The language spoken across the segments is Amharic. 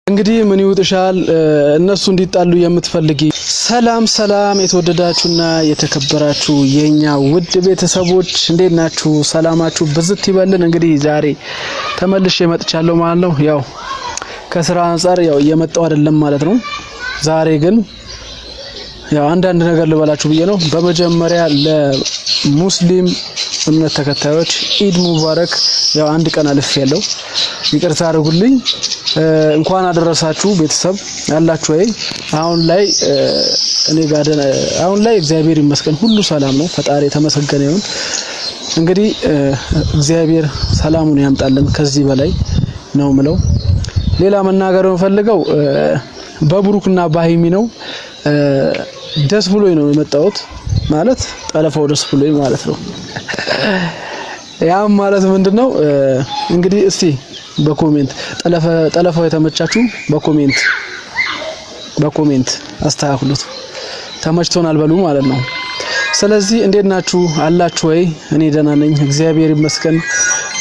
እንግዲህ ምን ይውጥሻል እነሱ እንዲጣሉ የምትፈልጊ ሰላም የተወደዳችሁና የተከበራችሁ የኛ ውድ ቤተሰቦች እንዴት ናችሁ ሰላማችሁ በዝት ይበልን እንግዲህ ዛሬ ተመልሼ መጥቻለሁ ማለት ነው ያው ከስራ አንፃር ያው እየመጣው አይደለም ማለት ነው ዛሬ ግን ያው አንዳንድ ነገር ልበላችሁ ብዬ ነው በመጀመሪያ ለሙስሊም እምነት ተከታዮች ኢድ ሙባረክ ያው አንድ ቀን አልፍ ያለው ይቅርታ አድርጉልኝ እንኳን አደረሳችሁ ቤተሰብ ያላችሁ አሁን ላይ እኔ ጋር አሁን ላይ እግዚአብሔር ይመስገን ሁሉ ሰላም ነው ፈጣሪ ተመሰገነ ይሁን እንግዲህ እግዚአብሔር ሰላሙን ያምጣልን ከዚህ በላይ ነው ምለው ሌላ መናገር ፈልገው በብሩክና ባሂሚ ነው ደስ ብሎኝ ነው የመጣሁት ማለት ጠለፈው ደስ ብሎኝ ማለት ነው ያም ማለት ምንድነው እንግዲህ እስቲ በኮሜንት ጠለፈው የተመቻችሁ በኮሜንት አስተካክሉት ተመችቶናል በሉ ማለት ነው ስለዚህ እንዴት ናችሁ አላችሁ ወይ እኔ ደህና ነኝ እግዚአብሔር ይመስገን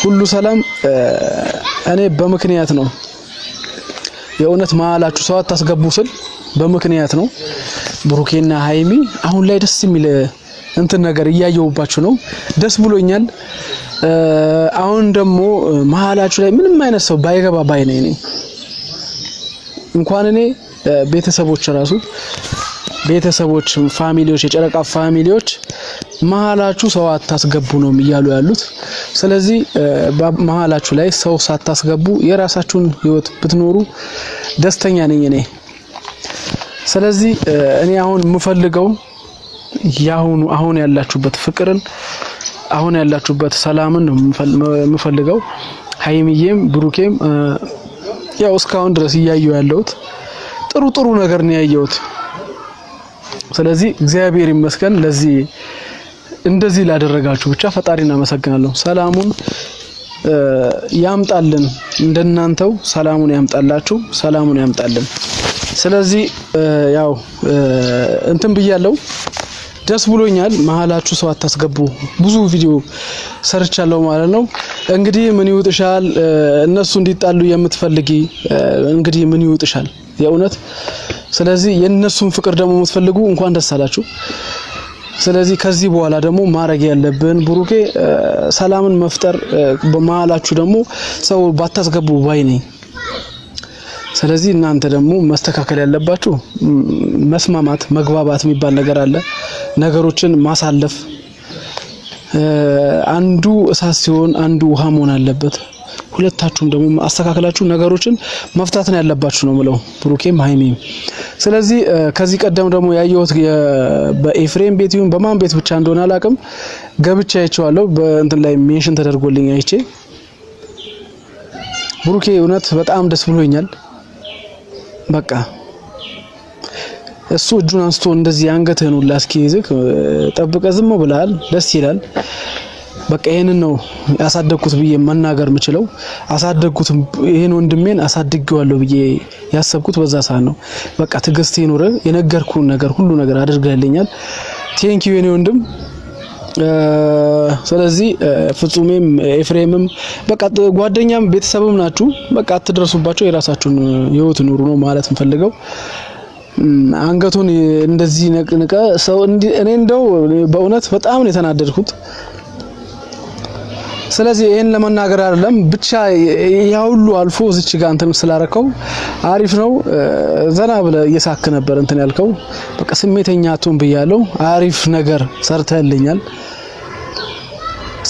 ሁሉ ሰላም እኔ በምክንያት ነው የእውነት ማላችሁ ሰው አታስገቡ ስል በምክንያት ነው ብሩኬና ሃይሚ አሁን ላይ ደስ የሚል እንትን ነገር እያየውባችሁ ነው ደስ ብሎኛል አሁን ደግሞ መሃላችሁ ላይ ምንም አይነት ሰው ባይገባ ባይ ነኝ እንኳን እኔ ቤተሰቦች ፋሚሊዎች የጨረቃ ፋሚሊዎች መሃላችሁ ሰው አታስገቡ ነው እያሉ ያሉት ስለዚህ መሃላችሁ ላይ ሰው ሳታስገቡ የራሳችሁን ህይወት ብትኖሩ ደስተኛ ነኝ እኔ ስለዚህ እኔ አሁን የምፈልገው አሁን ያላችሁበት ፍቅርን አሁን ያላችሁበት ሰላምን ነው የምፈልገው ሃይሚዬም ብሩኬም ያው እስካሁን ድረስ እያየው ያለውት ጥሩ ነገር ነው ያየውት ስለዚህ እግዚአብሔር ይመስገን ለዚህ እንደዚህ ላደረጋችሁ ብቻ ፈጣሪና መሰግናለሁ ሰላሙን ያምጣልን እንደናንተው ሰላሙን ያምጣላችሁ ሰላሙን ያምጣልን ስለዚህ ያው እንትን ብያለሁ ደስ ብሎኛል መሃላችሁ ሰው አታስገቡ ብዙ ቪዲዮ ሰርቻለሁ ማለት ነው እንግዲህ ምን ይውጥሻል እነሱ እንዲጣሉ የምትፈልጊ እንግዲህ ምን ይውጥሻል የእውነት ስለዚህ የነሱን ፍቅር ደግሞ የምትፈልጉ እንኳን ደስ አላችሁ ስለዚህ ከዚህ በኋላ ደግሞ ማረግ ያለብን ብሩኬ ሰላምን መፍጠር በመሃላችሁ ደግሞ ሰው ባታስገቡ ባይ ነኝ ስለዚህ እናንተ ደግሞ መስተካከል ያለባችሁ መስማማት መግባባት የሚባል ነገር አለ ነገሮችን ማሳለፍ አንዱ እሳት ሲሆን አንዱ ውሃ መሆን አለበት ሁለታችሁም ደግሞ አስተካክላችሁ ነገሮችን መፍታት ነው ያለባችሁ ነው ማለት ብሩኬም ሃይሚም ስለዚህ ከዚህ ቀደም ደግሞ ያየሁት በኤፍሬም ቤት ይሁን በማን ቤት ብቻ እንደሆነ አላቅም ገብቻ አይቼዋለሁ በእንትን ላይ ሜንሽን ተደርጎልኝ አይቼ ብሩኬ እውነት በጣም ደስ ብሎኛል በቃ እሱ እጁን አንስቶ እንደዚህ አንገትህን ሁላ እስኪይዝክ ጠብቀ ዝም ብለሃል ደስ ይላል በቃ ይሄንን ነው ያሳደግኩት ብዬ መናገር ምችለው አሳደግኩት ይሄን ወንድሜን አሳድጌዋለሁ ብዬ ያሰብኩት በዛ ሰዓት ነው በቃ ትግስት ይኑር የነገርኩን ነገር ሁሉ ነገር አድርጋለኛል ቴንኪው የኔ ወንድም ስለዚህ ፍጹሜም ኤፍሬምም በቃ ጓደኛም ቤተሰብም ናችሁ በቃ አትድረሱባቸው የራሳችሁን ህይወት ኑሩ ነው ማለት እንፈልገው አንገቱን እንደዚህ ነቅንቀ ሰው እኔ እንደው በእውነት በጣም ነው የተናደድኩት ስለዚህ ይሄን ለመናገር አይደለም ብቻ ያውሉ አልፎ እዚች ጋር እንትን ስላረከው አሪፍ ነው ዘና ብለ እየሳክ ነበር እንትን ያልከው በቃ ስሜተኛ አቱን በያለው አሪፍ ነገር ሰርተልኛል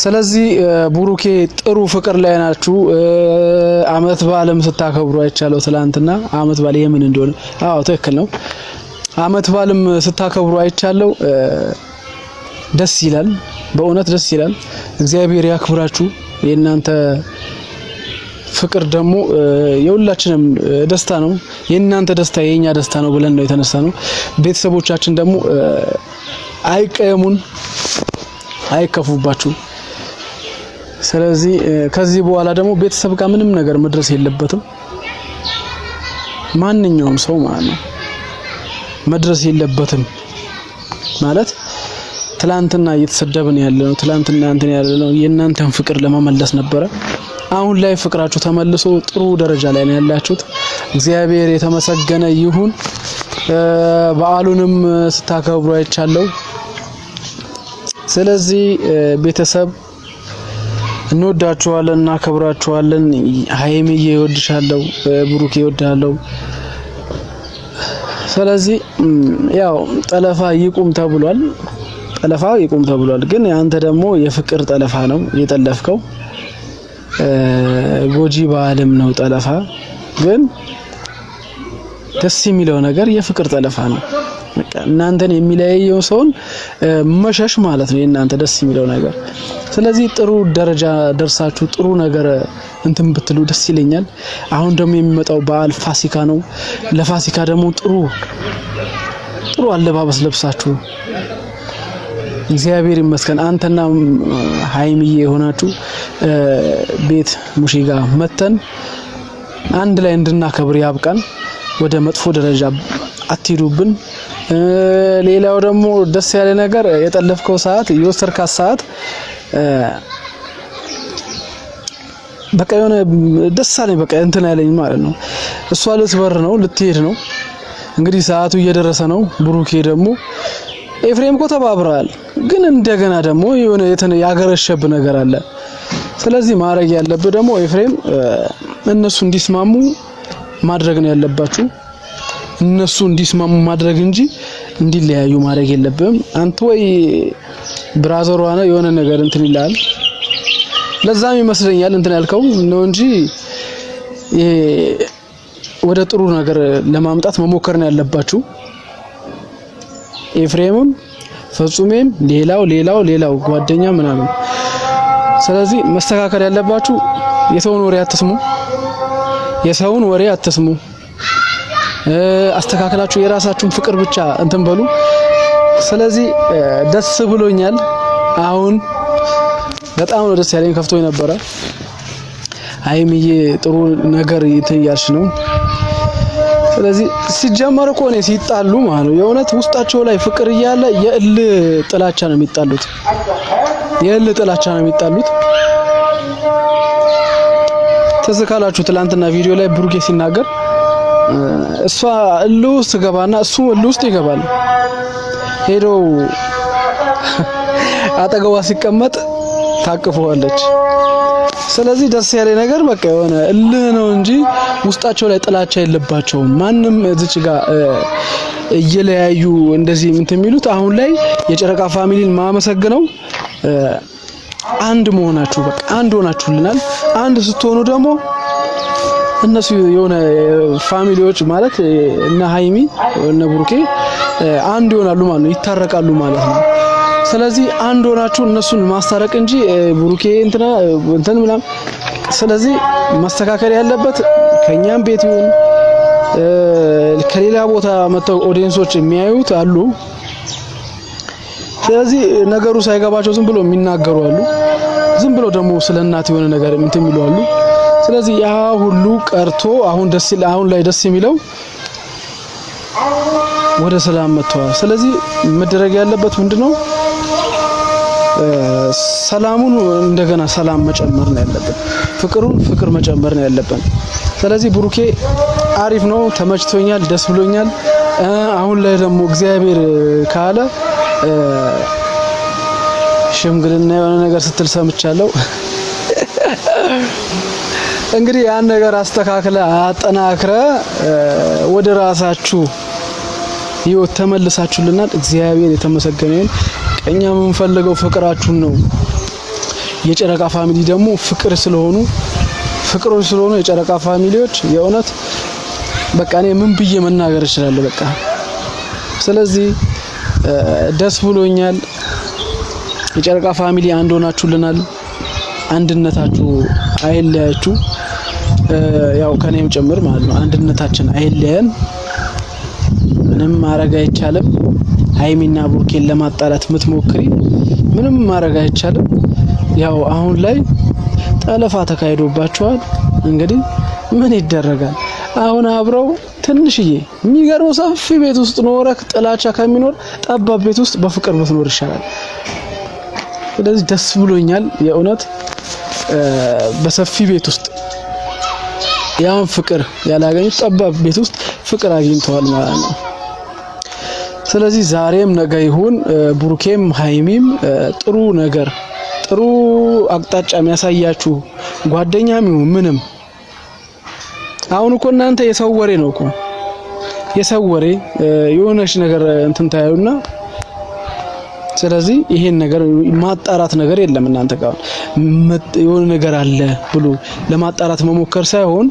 ስለዚህ ብሩኬ ጥሩ ፍቅር ላይ ናችሁ አመት ባለም ስታከብሩ አይቻለው ትላንትና አመት ባለ የምን እንደሆነ አዎ ትክክል ነው አመት ባለም ስታከብሩ አይቻለው ደስ ይላል በእውነት ደስ ይላል እግዚአብሔር ያክብራችሁ የእናንተ ፍቅር ደግሞ የሁላችንም ደስታ ነው የእናንተ ደስታ የኛ ደስታ ነው ብለን ነው የተነሳነው ቤተሰቦቻችን ደግሞ አይቀየሙን አይከፉባችሁ ስለዚህ ከዚህ በኋላ ደግሞ ቤተሰብ ጋር ምንም ነገር መድረስ የለበትም ማንኛውም ሰው ማለት ነው መድረስ የለበትም ማለት ትላንትና እየተሰደብን ያለነው ትላንትና እንትን ያለነው የእናንተን ፍቅር ለመመለስ ነበር አሁን ላይ ፍቅራችሁ ተመልሶ ጥሩ ደረጃ ላይ ነው ያላችሁት እግዚአብሔር የተመሰገነ ይሁን። በዓሉንም ስታከብሩ አይቻለሁ። ስለዚህ ቤተሰብ እንወዳችኋለን እናከብራችኋለን። ሃይሚዬ ይወድሻለሁ፣ ብሩኬ ይወድሃለሁ። ስለዚህ ያው ጠለፋ ይቁም ተብሏል። ጠለፋው ይቁም ተብሏል። ግን አንተ ደግሞ የፍቅር ጠለፋ ነው የጠለፍከው። ጎጂ ባህልም ነው ጠለፋ። ግን ደስ የሚለው ነገር የፍቅር ጠለፋ ነው። በቃ እናንተን የሚለያየው ሰውን መሸሽ ማለት ነው የእናንተ ደስ የሚለው ነገር። ስለዚህ ጥሩ ደረጃ ደርሳችሁ ጥሩ ነገር እንትን ብትሉ ደስ ይለኛል። አሁን ደግሞ የሚመጣው በዓል ፋሲካ ነው። ለፋሲካ ደግሞ ጥሩ አለባበስ ለብሳችሁ እግዚአብሔር ይመስገን አንተና ሃይሚዬ የሆናችሁ ቤት ሙሺጋ መተን አንድ ላይ እንድናከብር ያብቃን። ወደ መጥፎ ደረጃ አትሂዱብን። ሌላው ደግሞ ደስ ያለ ነገር የጠለፍከው ሰዓት የወሰርካት ሰዓት በቃ የሆነ ደስ አለኝ። በቃ እንትን ያለኝ ማለት ነው። እሷ ልትበር ነው ልትሄድ ነው እንግዲህ ሰዓቱ እየደረሰ ነው። ብሩኬ ደግሞ ኤፍሬም እኮ ተባብረዋል። ግን እንደገና ደግሞ የሆነ ያገረሸብ ነገር አለ። ስለዚህ ማድረግ ያለብህ ደግሞ ኤፍሬም እነሱ እንዲስማሙ ማድረግ ነው ያለባችሁ። እነሱ እንዲስማሙ ማድረግ እንጂ እንዲለያዩ ማድረግ የለብህም። አንተ ወይ ብራዘሯ ነው የሆነ ነገር እንትን ይላል። ለዛም ይመስለኛል እንትን ያልከው ነው እንጂ ወደ ጥሩ ነገር ለማምጣት መሞከር ነው ያለባችሁ። ኤፍሬምም ፍጹሜም ሌላው ጓደኛ ምናምን። ስለዚህ መስተካከል ያለባችሁ የሰውን ወሬ አትስሙ። አስተካክላችሁ የራሳችሁን ፍቅር ብቻ እንትን በሉ። ስለዚህ ደስ ብሎኛል። አሁን በጣም ነው ደስ ያለኝ። ከፍቶኝ ነበረ። ሃይሚዬ ጥሩ ነገር እያልሽ ነው። ስለዚህ ሲጀመር እኮ ነው ሲጣሉ ማለት ነው የእውነት ውስጣቸው ላይ ፍቅር እያለ የእል ጥላቻ ነው የሚጣሉት። ተዝካላችሁ ትላንትና ቪዲዮ ላይ ብሩኬ ሲናገር እሷ እል ውስጥ ገባና እሱ እል ውስጥ ይገባል። ሄዶ አጠገቧ ሲቀመጥ ታቅፈዋለች። ስለዚህ ደስ ያለ ነገር በቃ የሆነ እልህ ነው እንጂ ውስጣቸው ላይ ጥላቻ የለባቸውም። ማንም እዚች ጋር እየለያዩ እንደዚህ እንትን የሚሉት አሁን ላይ የጨረቃ ፋሚሊን ማመሰግነው አንድ መሆናችሁ በቃ አንድ ሆናችሁልናል። አንድ ስትሆኑ ደግሞ እነሱ የሆነ ፋሚሊዎች ማለት እነ ሃይሚ እነ ብሩኬ አንድ ይሆናሉ ማለት ነው፣ ይታረቃሉ ማለት ነው። ስለዚህ አንድ ሆናችሁ እነሱን ማስታረቅ እንጂ ብሩኬ እንትን ምናምን። ስለዚህ ማስተካከል ያለበት ከኛም ቤት ይሁን ከሌላ ቦታ መተው ኦዲየንሶች የሚያዩት አሉ። ስለዚህ ነገሩ ሳይገባቸው ዝም ብሎ የሚናገሩ አሉ። ዝም ብሎ ደግሞ ስለናት የሆነ ነገር እንትን የሚሉ አሉ። ስለዚህ ያ ሁሉ ቀርቶ አሁን ላይ ደስ የሚለው ወደ ሰላም መጥቷል። ስለዚህ መደረግ ያለበት ምንድነው? ሰላሙን እንደገና ሰላም መጨመር ነው ያለበት። ፍቅር መጨመር ነው ያለበት። ስለዚህ ብሩኬ አሪፍ ነው፣ ተመችቶኛል፣ ደስ ብሎኛል። አሁን ላይ ደግሞ እግዚአብሔር ካለ ሽምግልና የሆነ ነገር ስትል ሰምቻለሁ። እንግዲህ ያን ነገር አስተካክለ አጠናክረ ወደ ራሳችሁ ህይወት ተመልሳችሁልናል። እግዚአብሔር የተመሰገነ ይሁን። እኛ የምንፈልገው ፍቅራችሁን ነው። የጨረቃ ፋሚሊ ደግሞ ፍቅሮች ስለሆኑ የጨረቃ ፋሚሊዎች የእውነት በቃ እኔ ምን ብዬ መናገር እችላለሁ? በቃ ስለዚህ ደስ ብሎኛል። የጨረቃ ፋሚሊ አንድ ሆናችሁልናል። አንድነታችሁ አይለያችሁ፣ ያው ከኔም ጭምር ማለት ነው። አንድነታችን አይለየን። ምንም ማድረግ አይቻልም። ሃይሚና ብሩኬን ለማጣላት የምትሞክሪ ምንም ማድረግ አይቻልም። ያው አሁን ላይ ጠለፋ ተካሂዶባቸዋል። እንግዲህ ምን ይደረጋል? አሁን አብረው ትንሽዬ የሚገርመው ሰፊ ቤት ውስጥ ኖረክ ጥላቻ ከሚኖር ጠባብ ቤት ውስጥ በፍቅር ብትኖር ይሻላል። ስለዚህ ደስ ብሎኛል የእውነት በሰፊ ቤት ውስጥ ያን ፍቅር ያላገኙት ጠባብ ቤት ውስጥ ፍቅር አግኝተዋል ማለት ነው። ስለዚህ ዛሬም ነገ ይሁን ብሩኬም ሃይሚም ጥሩ ነገር ጥሩ አቅጣጫ የሚያሳያችሁ ጓደኛም ይሁን ምንም አሁን እኮ እናንተ የሰው ወሬ ነው እኮ የሰው ወሬ የሆነች ነገር እንትን ታዩና ስለዚህ ይሄን ነገር ማጣራት ነገር የለም እናንተ ጋር የሆነ ነገር አለ ብሎ ለማጣራት መሞከር ሳይሆን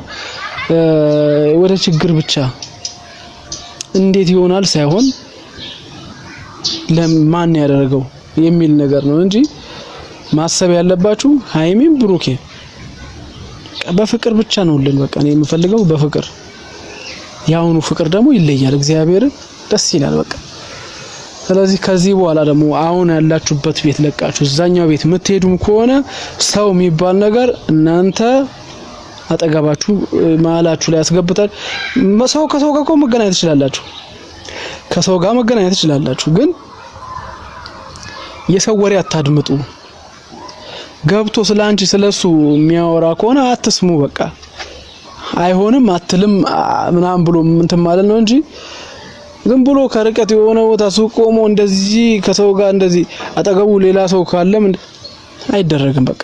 ወደ ችግር ብቻ እንዴት ይሆናል ሳይሆን ለማን ያደረገው የሚል ነገር ነው እንጂ ማሰብ ያለባችሁ ሃይሚም ብሩኬ በፍቅር ብቻ ነው ልን በቃ እኔ የምፈልገው በፍቅር ያውኑ ፍቅር ደግሞ ይለያል እግዚአብሔር ደስ ይላል በቃ ስለዚህ ከዚህ በኋላ ደግሞ አሁን ያላችሁበት ቤት ለቃችሁ እዛኛው ቤት የምትሄዱም ከሆነ ሰው የሚባል ነገር እናንተ አጠገባችሁ ማላችሁ ላይ ያስገብታል ሰው ከሰው ጋር መገናኘት ትችላላችሁ ከሰው ጋር መገናኘት ትችላላችሁ ግን የሰው ወሬ አታድምጡ ገብቶ ስላንቺ ስለሱ የሚያወራ ከሆነ አትስሙ በቃ አይሆንም አትልም ምናም ብሎ እንትን ማለት ነው እንጂ ዝም ብሎ ከርቀት የሆነ ቦታ ሱቅ ቆሞ እንደዚህ ከሰው ጋር እንደዚህ አጠገቡ ሌላ ሰው ካለም አይደረግም በቃ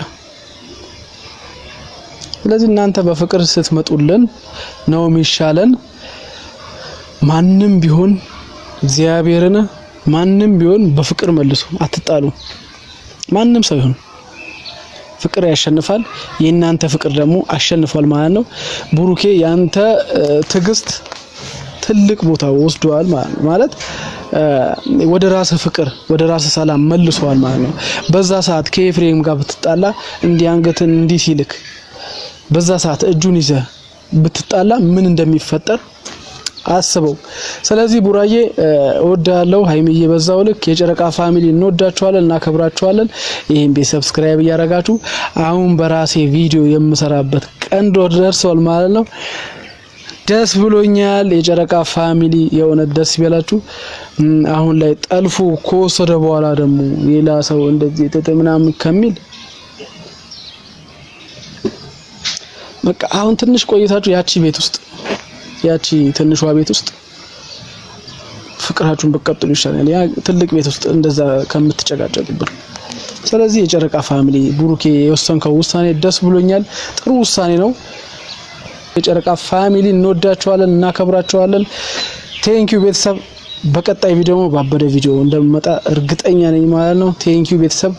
ስለዚህ እናንተ በፍቅር ስትመጡልን ነው የሚሻለን ማንንም ቢሆን እግዚአብሔርን ማንንም ቢሆን በፍቅር መልሱ አትጣሉ ማንንም ሰው ይሁን ፍቅር ያሸንፋል የእናንተ ፍቅር ደግሞ አሸንፏል ማለት ነው ብሩኬ ያንተ ትግስት ትልቅ ቦታ ወስዷል ማለት ወደ ራስ ፍቅር ወደ ራስ ሰላም መልሷል ማለት ነው በዛ ሰዓት ከኤፍሬም ጋር ብትጣላ እንዲያንገትን እንዲሲልክ በዛ ሰዓት እጁን ይዘ ብትጣላ ምን እንደሚፈጠር አስበው ስለዚህ ቡራዬ ወዳለው ሃይሚዬ በዛው ልክ የጨረቃ ፋሚሊ እንወዳችኋለን እናከብራችኋለን ይሄን ቤት ሰብስክራይብ ያደረጋችሁ አሁን በራሴ ቪዲዮ የምሰራበት ቀን ደርሷል ማለት ነው ደስ ብሎኛል የጨረቃ ፋሚሊ የሆነ ደስ ይበላችሁ አሁን ላይ ጠልፉ ከወሰደ በኋላ ደግሞ ሌላ ሰው እንደዚህ ተተምናም ከሚል በቃ አሁን ትንሽ ቆይታችሁ ያቺ ቤት ውስጥ ያቺ ትንሿ ቤት ውስጥ ፍቅራችሁን በቀጥሉ ይሻላል ያ ትልቅ ቤት ውስጥ እንደዛ ከምትጨቃጨቁብን ስለዚህ የጨረቃ ፋሚሊ ብሩኬ የወሰንከው ውሳኔ ደስ ብሎኛል ጥሩ ውሳኔ ነው የጨረቃ ፋሚሊ እንወዳችኋለን እናከብራችኋለን ቴንኪው ቤተሰብ በቀጣይ ቪዲዮ ባበደ ቪዲዮ እንደምመጣ እርግጠኛ ነኝ ማለት ነው ቴንኪው ቤተሰብ